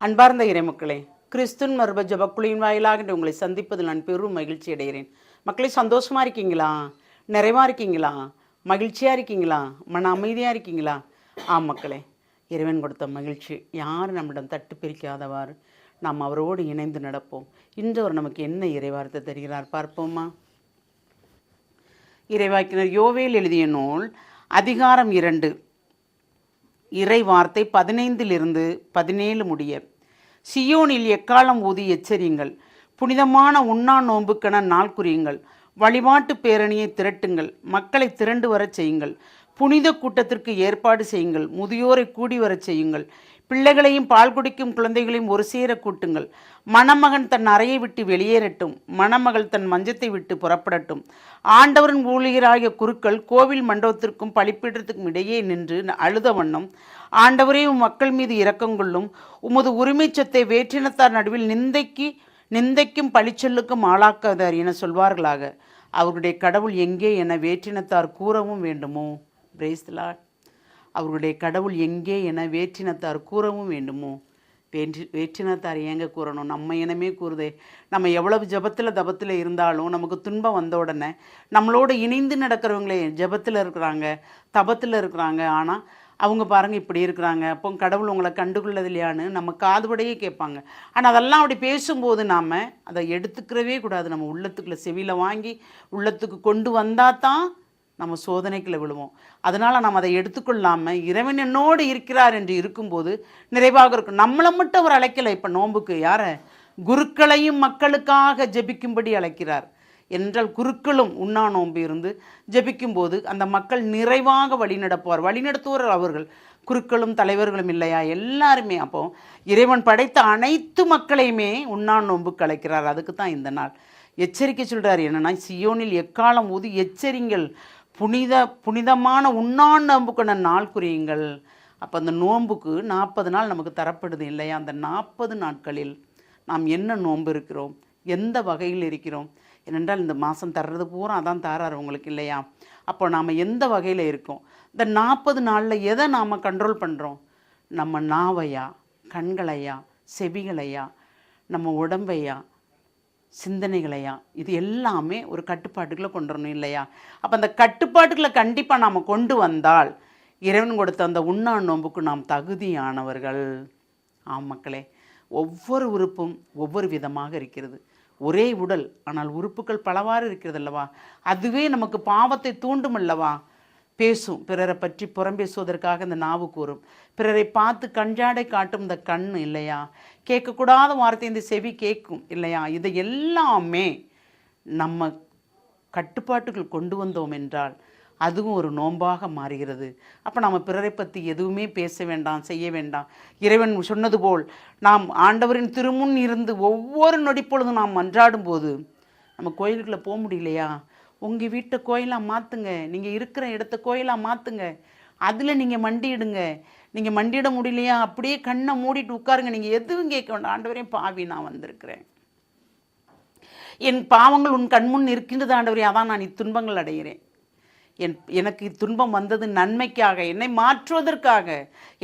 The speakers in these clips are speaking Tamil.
அன்பார்ந்த இறைமக்களே, கிறிஸ்துவின் மறுப ஜபக்குழியின் வாயிலாக உங்களை சந்திப்பதில் நான் பெரும் மகிழ்ச்சி அடைகிறேன். மக்களே, சந்தோஷமாக இருக்கீங்களா? நிறைவாக இருக்கீங்களா? மகிழ்ச்சியாக இருக்கீங்களா? மன அமைதியாக இருக்கீங்களா? மக்களே, இறைவன் கொடுத்த மகிழ்ச்சி யாரும் நம்மிடம் தட்டு பிரிக்காதவாறு நாம் அவரோடு இணைந்து நடப்போம். இன்று அவர் நமக்கு என்ன இறைவார்த்தை தருகிறார் பார்ப்போமா? இறைவாக்கினர் யோவேல் எழுதிய நூல் அதிகாரம் 2 இறை வார்த்தை 15 17 முடிய. சியோனில் எக்காலம் ஊதி எச்சரியுங்கள், புனிதமான உண்ணா நோன்புக்கென நாள் குறியுங்கள், வழிபாட்டு பேரணியை திரட்டுங்கள், மக்களை திரண்டு வரச் செய்யுங்கள், புனித கூட்டத்திற்கு ஏற்பாடு செய்யுங்கள், முதியோரை கூடி வரச் செய்யுங்கள், பிள்ளைகளையும் பால் குடிக்கும் குழந்தைகளையும் ஒரு சேர கூட்டுங்கள், மணமகன் தன் அறையை விட்டு வெளியேறட்டும், மணமகள் தன் மஞ்சத்தை விட்டு புறப்படட்டும். ஆண்டவரின் ஊழியராகிய குருக்கள் கோவில் மண்டபத்திற்கும் பலிப்பீடத்திற்கும் இடையே நின்று அழுத வண்ணம், ஆண்டவரே உம் மக்கள் மீது இரக்கங்கொள்ளும், உமது உரிமை சொத்தை வேற்றினத்தார் நடுவில் நிந்தைக்கும் பழிச்சொல்லுக்கும் ஆளாக்காதார் என சொல்வார்களாக. அவர்களுடைய கடவுள் எங்கே என வேற்றினத்தார் கூறவும் வேண்டுமோ? Praise the Lord. அவர்களுடைய கடவுள் எங்கே என வேற்றினத்தார் கூறவும் வேண்டுமோ? வேற்றினத்தார் ஏங்க கூறணும்? நம்ம இனமே கூறுதே. நம்ம எவ்வளவு தபத்தில் இருந்தாலும் நமக்கு துன்பம் வந்த உடனே நம்மளோடு இணைந்து நடக்கிறவங்களே ஜபத்தில் இருக்கிறாங்க, தபத்தில் இருக்கிறாங்க, ஆனால் அவங்க பாருங்கள் இப்படி இருக்கிறாங்க, அப்போ கடவுள் உங்களை கண்டுகொள்ளது இல்லையான்னு நம்ம காதுபடையே கேட்பாங்க. ஆனால் அதெல்லாம் அப்படி பேசும்போது நாம் அதை எடுத்துக்கிறவே கூடாது. நம்ம உள்ளத்துக்குள்ளே செவியில் வாங்கி உள்ளத்துக்கு கொண்டு வந்தால் தான் நம்ம சோதனைக்குள்ளே விழுவோம். அதனால் நம்ம அதை எடுத்துக்கொள்ளாமல் இறைவன் என்னோடு இருக்கிறார் என்று இருக்கும்போது நிறைவாக இருக்கும். நம்மளை மட்டும் அவர் அழைக்கலை. இப்போ நோன்புக்கு யாரை? குருக்களையும் மக்களுக்காக ஜெபிக்கும்படி அழைக்கிறார். என்றால் குருக்களும் உண்ணா நோன்பு இருந்து ஜெபிக்கும்போது அந்த மக்கள் நிறைவாக வழிநடப்புவார். வழிநடத்துவார் அவர்கள், குருக்களும் தலைவர்களும் இல்லையா, எல்லாருமே. அப்போ இறைவன் படைத்த அனைத்து மக்களையுமே உண்ணா நோன்புக்கு அழைக்கிறார். அதுக்கு தான் இந்த நாள் எச்சரிக்கை சொல்கிறார். என்னன்னா, சியோனில் எக்காலம் ஊதி எச்சரிங்கள், புனிதமான உண்ணா நோன்புக்கான நாள் குறியுங்கள். அப்போ அந்த நோன்புக்கு 40 நாள் நமக்கு தரப்படுது இல்லையா? அந்த 40 நாட்களில் நாம் என்ன நோன்பு இருக்கிறோம், எந்த வகையில் இருக்கிறோம்? ஏனென்றால் இந்த மாதம் தர்றது பூரா அதான் தாரார் உங்களுக்கு இல்லையா? அப்போ நாம் எந்த வகையில் இருக்கோம்? இந்த 40 நாளில் எதை நாம் கண்ட்ரோல் பண்ணுறோம்? நம்ம நாவையா, கண்களையா, செவிகளையா, நம்ம உடம்பையா, சிந்தனைகளையா? இது எல்லாமே ஒரு கட்டுப்பாட்டுக்குள்ளே கொண்டு வரணும் இல்லையா? அப்போ அந்த கட்டுப்பாட்டுக்களை கண்டிப்பாக நாம் கொண்டு வந்தால் இறைவன் கொடுத்த அந்த உண்ணா நோன்புக்கு நாம் தகுதியானவர்கள். மக்களே, ஒவ்வொரு உறுப்பும் ஒவ்வொரு விதமாக இருக்கிறது. ஒரே உடல், ஆனால் உறுப்புகள் பலவாறு இருக்கிறது அல்லவா? அதுவே நமக்கு பாவத்தை தூண்டும் அல்லவா? பேசும், பிறரை பற்றி புறம் பேசுவதற்காக இந்த நாவு கூறும், பிறரை பார்த்து கஞ்சாடை காட்டும் இந்த கண் இல்லையா? கேட்கக்கூடாத வார்த்தை இந்த செவி கேட்கும் இல்லையா? இதை எல்லாமே நம்ம கட்டுப்பாட்டுகள் கொண்டு வந்தோம் என்றால் அதுவும் ஒரு நோன்பாக மாறுகிறது. அப்போ நம்ம பிறரை பற்றி எதுவுமே பேச வேண்டாம், செய்ய வேண்டாம். இறைவன் சொன்னது போல் நாம் ஆண்டவரின் திருமுன் இருந்து ஒவ்வொரு நொடிப்பொழுதும் நாம் மன்றாடும் போது நம்ம கோயிலுக்குள்ளே போக முடியலையா? உங்கள் வீட்டை கோயிலாக மாற்றுங்க, நீங்கள் இருக்கிற இடத்த கோயிலாக மாற்றுங்க, அதில் நீங்கள் மண்டியிடுங்க. நீங்கள் மண்டியிட முடியலையா? அப்படியே கண்ணை மூடிட்டு உட்காருங்க. நீங்கள் எதுவும் கேட்க வேண்டாம். ஆண்டவரே, பாவி நான் வந்திருக்கிறேன், என் பாவங்கள் உன் கண்முன் இருக்கின்றது ஆண்டவரே, அதான் நான் இத்துன்பங்கள் அடைகிறேன். எனக்கு இத்துன்பம் வந்தது நன்மைக்காக, என்னை மாற்றுவதற்காக,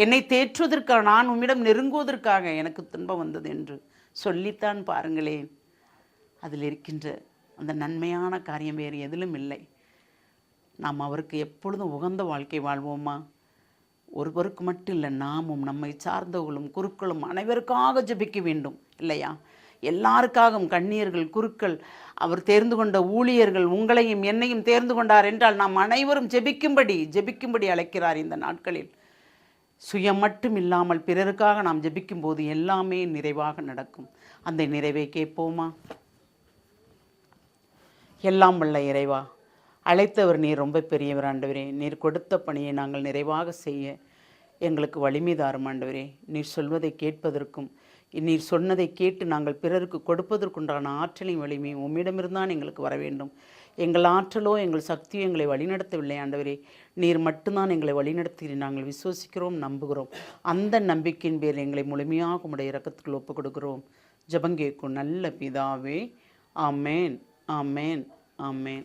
என்னை தேற்றுவதற்காக, நான் உம்மிடம் நெருங்குவதற்காக எனக்கு துன்பம் வந்தது என்று சொல்லித்தான் பாருங்களேன். அதில் இருக்கின்ற அந்த நன்மையான காரியம் வேறு எதிலும் இல்லை. நாம் அவருக்கு எப்பொழுதும் உகந்த வாழ்க்கை வாழ்வோமா? ஒருவருக்கு மட்டும் இல்லை, நாமும் நம்மை சார்ந்தவர்களும் குருக்களும் அனைவருக்காக ஜெபிக்க வேண்டும் இல்லையா? எல்லாருக்காகவும் கண்ணியர்கள், குருக்கள், அவர் தேர்ந்து கொண்ட ஊழியர்கள், உங்களையும் என்னையும் தேர்ந்து கொண்டார் என்றால் நாம் அனைவரும் ஜெபிக்கும்படி அழைக்கிறார் இந்த நாட்களில். சுயம் மட்டும் இல்லாமல் பிறருக்காக நாம் ஜெபிக்கும்போது எல்லாமே நிறைவாக நடக்கும். அந்த நிறைவை கேட்போமா? எல்லாம் வல்ல இறைவா, அழைத்தவர் நீர் ரொம்ப பெரியவர் ஆண்டவரே. நீர் கொடுத்த பணியை நாங்கள் நிறைவாக செய்ய எங்களுக்கு வலிமை தாரும் ஆண்டவரே. நீர் சொல்வதை கேட்பதற்கும் நீர் சொன்னதை கேட்டு நாங்கள் பிறருக்கு கொடுப்பதற்குண்டான ஆற்றலையும் வலிமையும் உம்மிடமிருந்தான் எங்களுக்கு வர வேண்டும். எங்கள் ஆற்றலோ எங்கள் சக்தியோ எங்களை வழிநடத்தவில்லை ஆண்டவரே. நீர் மட்டும்தான் எங்களை வழிநடத்துகிறீர். நாங்கள் விசுவசிக்கிறோம், நம்புகிறோம். அந்த நம்பிக்கையின் பேர் எங்களை முழுமையாக உம்முடைய இரக்கத்துக்கு ஒப்புக் கொடுக்கிறோம். ஜெபம் கேட்கும் நல்ல பிதாவே. ஆமேன், ஆமேன், ஆமேன்.